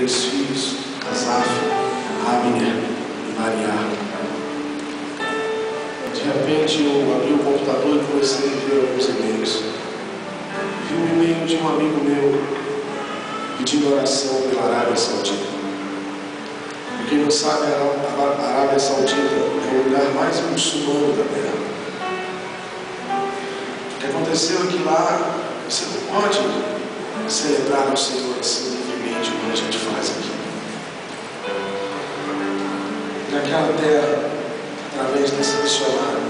dois filhos, Asaf, Abner e Mariá. De repente eu abri o computador e comecei a ver alguns e-mails. Vi um e-mail de um amigo meu pedindo oração pela Arábia Saudita. Para quem não sabe, a Arábia Saudita é o lugar mais muçulmano da terra. O que aconteceu é que lá você não pode celebrar o Senhor assim livremente como a gente faz aqui. Naquela terra, através desse missionário,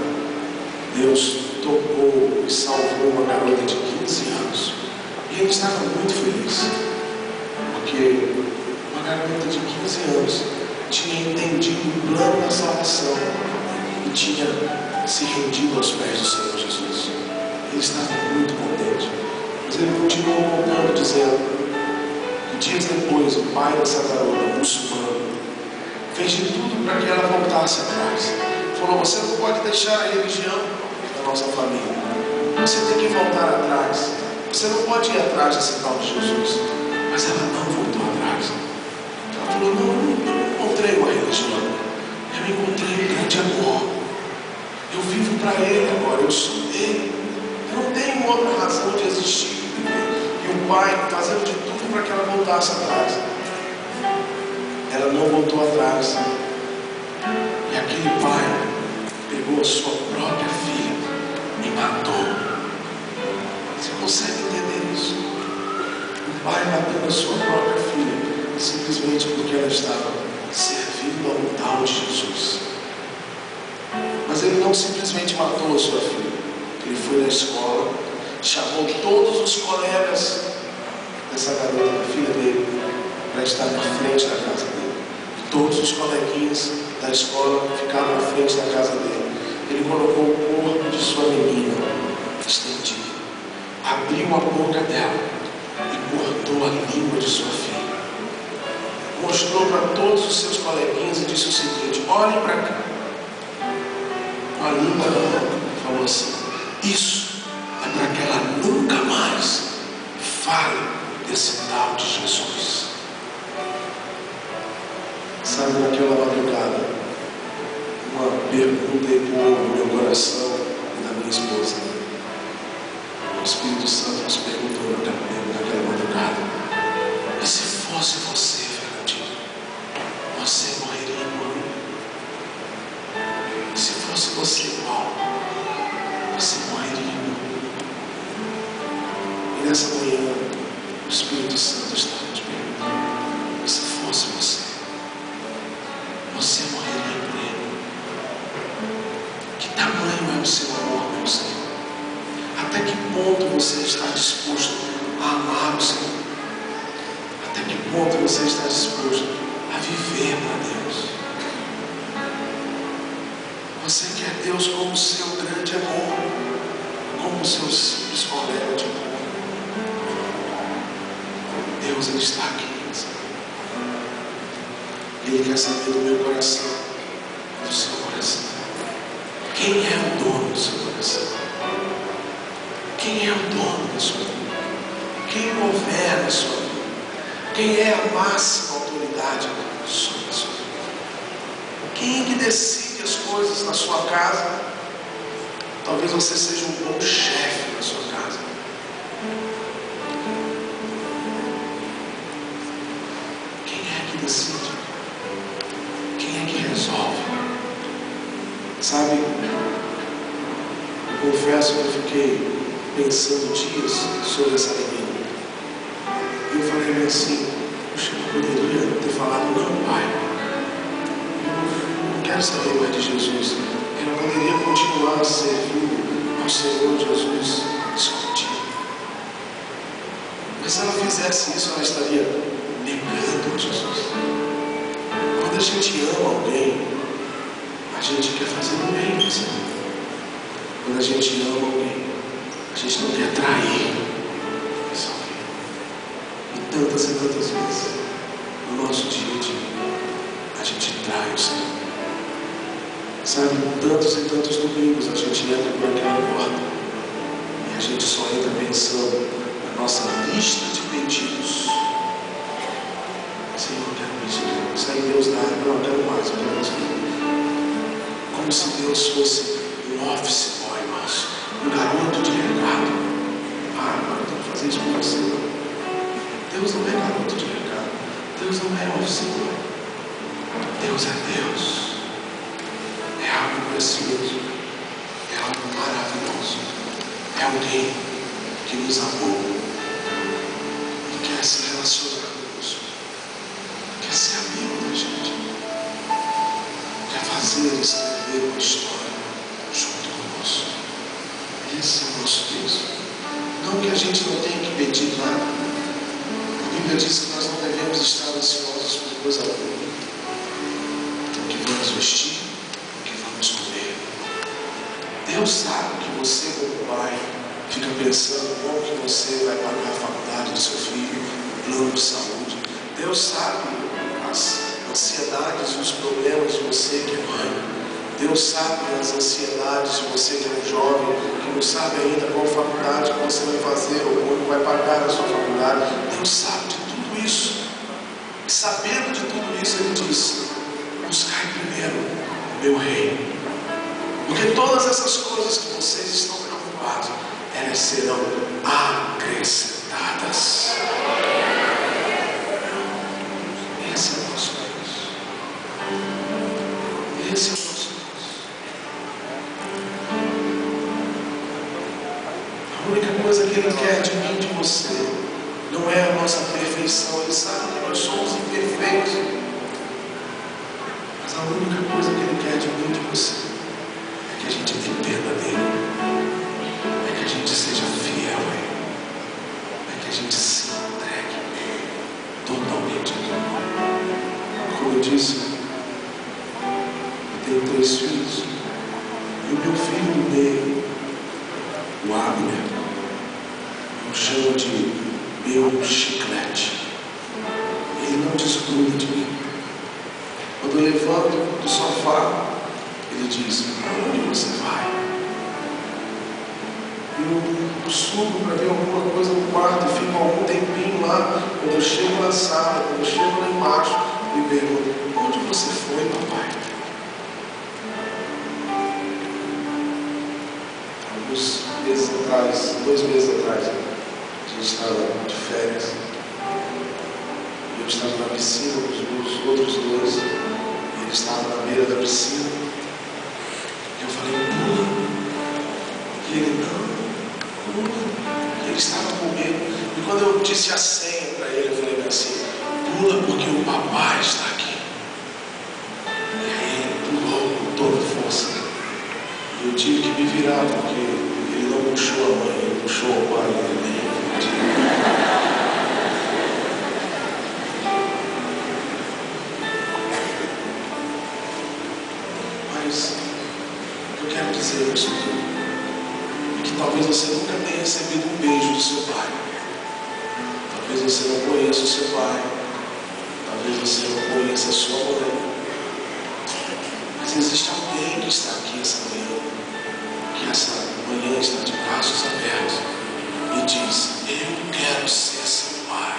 Deus tocou e salvou uma garota de 15 anos. E ele estava muito feliz, porque uma garota de 15 anos tinha entendido o plano da salvação e tinha se rendido aos pés do Senhor Jesus. Ele estava muito contente. Mas ele continuou contando, dizendo que dias depois o pai dessa garota, muçulmano, fez de tudo para que ela voltasse atrás. Falou: você não pode deixar a religião da nossa família, você tem que voltar atrás, você não pode ir atrás desse tal de Jesus. Mas ela não voltou atrás. Ela falou: não, eu não encontrei uma religião, eu encontrei um grande amor, eu vivo para Ele agora, eu sou dele, eu não tenho outra razão de existir. E o pai fazendo de tudo para que ela voltasse atrás. Ela não voltou atrás. E aquele pai pegou a sua própria filha e matou. Você consegue entender isso? O pai matando a sua própria filha simplesmente porque ela estava servindo ao tal de Jesus. Mas ele não simplesmente matou a sua filha. Ele foi na escola, chamou todos os colegas dessa garota, da filha dele, para estar na frente da casa dele. E todos os coleguinhas da escola ficaram na frente da casa dele. Ele colocou o corpo de sua menina estendido, abriu a boca dela e cortou a língua de sua filha. Mostrou para todos os seus coleguinhas e disse o seguinte: olhem para cá. Com a língua na boca, falou assim: isso é para que ela nunca mais fale desse tal de Jesus. Sabe, naquela madrugada, uma pergunta ecoou no meu coração e da minha esposa. O Espírito Santo nos perguntou naquela madrugada: e se fosse você, Fernandinho, você morreria por mim? E se fosse você, Paulo, você morreria por mim? E nessa manhã, o Espírito Santo está nos perguntando: e se fosse você, você morreria por ele? Que tamanho é o seu amor, meu Senhor? Até que ponto você está disposto a amar o Senhor? Até que ponto você está disposto a viver para Deus? Você quer Deus como o seu grande amor, como o seu simples colega de amor? Deus, Ele está aqui. Ele quer saber do meu coração, do seu coração. Quem é o dono do seu coração? Quem é o dono da sua vida? Quem governa a sua vida? Quem é a máxima autoridade sobre a sua vida? Quem é que decide as coisas na sua casa? Talvez você seja um bom chefe na sua casa. Quem é que decide? Quem é que resolve? Sabe, eu confesso que eu fiquei pensando dias sobre essa menina. E eu falei assim: puxa, eu poderia ter falado: não, pai, eu não quero saber mais de Jesus. Eu poderia continuar servindo ao Senhor Jesus escondido. Mas se ela fizesse isso, ela estaria negando Jesus. Quando a gente ama alguém, a gente quer fazer o bem, sabe? Quando a gente ama alguém, a gente não quer trair esse alguém. E tantas vezes, no nosso dia a dia, a gente trai o Senhor. Sabe, tantos e tantos domingos a gente entra por aquela porta e a gente só entra pensando na nossa lista de pedidos. Senhor, eu quero isso, Deus. Isso aí Deus dá, não, eu quero mais, eu quero mais. Como se Deus fosse um office boy, irmãos, um garoto de recado. Ah, não tem que fazer isso com você, não. Deus não é garoto de recado. Deus não é office boy. Deus é Deus. É algo precioso. É algo maravilhoso. É alguém que nos amou e quer se relacionar conosco. Quer ser amigo da gente. Quer fazer e escrever uma história junto conosco. Esse é o nosso Deus. Não que a gente não tenha que pedir nada. A Bíblia diz que nós não devemos estar ansiosos por coisa alguma. O que vamos vestir, o que vamos comer. Deus sabe que você, como pai, fica pensando como que você vai pagar a faculdade do seu filho, o plano de saúde. Deus sabe as ansiedades e os problemas de você que é mãe. Deus sabe as ansiedades de você que é um jovem, que não sabe ainda qual faculdade que você vai fazer ou quando vai pagar a sua faculdade. Deus sabe de tudo isso. E sabendo de tudo isso, Ele diz: buscai primeiro o meu reino. Porque todas essas coisas que vocês estão preocupados, elas serão acrescentadas. Esse é o nosso Deus. Esse é o nosso Deus. A única coisa que Ele quer de mim e de você não é a nossa perfeição. Ele sabe que nós somos imperfeitos. Mas a única coisa que Ele quer de mim e de você é que a gente dependa dEle. É que a gente seja fiel a Ele. É que a gente se entregue totalmente a Ele. Como eu disse, eu tenho 3 filhos. E o meu filho do meio, o Abner, eu chamo de meu chiclete. Ele não desgruda de mim. Quando eu levanto do sofá, ele diz: aonde você vai? Eu subo para ver alguma coisa no quarto e fico algum tempinho lá. Quando eu chego na sala, quando eu chego lá embaixo, ele pergunta: onde você foi, papai? Alguns meses atrás, 2 meses atrás, a gente estava de férias. Eu estava na piscina com os meus outros 2. Ele estava na beira da piscina. Eu falei: pula. E ele: não, pula. E ele estava com medo. E quando eu disse a senha para ele, eu falei assim: pula porque o papai está aqui. E aí ele pulou com toda a força. E eu tive que me virar porque ele não puxou a mãe, ele puxou o pai também. Mas eu quero dizer isso tudo, é que talvez você nunca tenha recebido um beijo do seu pai. Talvez você não conheça o seu pai. Talvez você não conheça a sua mãe. Mas existe alguém que está aqui essa manhã, que essa manhã está de braços abertos e diz: eu quero ser seu pai.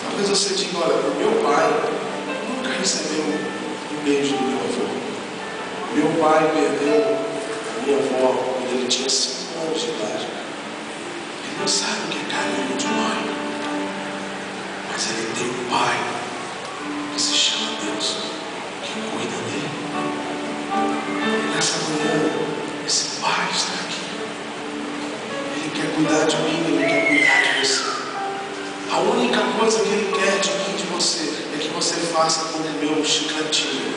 Talvez você diga: olha, o meu pai nunca recebeu um beijo do meu avô. Meu pai perdeu a minha avó quando ele tinha 5 anos de idade. Ele não sabe o que é carinho de mãe, mas ele tem um pai que se chama Deus, que cuida dele. E nessa manhã, esse pai está aqui. Ele quer cuidar de mim, ele quer cuidar de você. A única coisa que ele quer de mim e de você é que você faça como o meu chicletinho.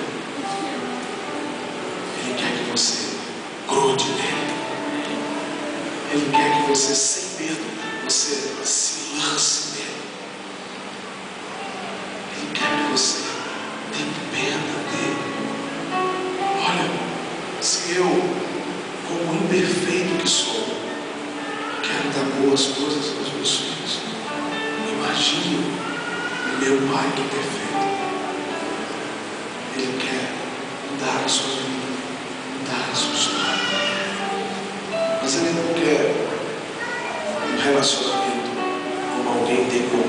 Ele quer que você grude nele. Ele quer que você, sem medo, você se lance nele. Ele quer que você dependa dele. Olha, se eu, como imperfeito que sou, quero dar boas coisas aos meus filhos, imagine o meu pai que é perfeito. Ele quer mudar a sua vida, mudar a sua história. Mas ele não quer um relacionamento como alguém tem com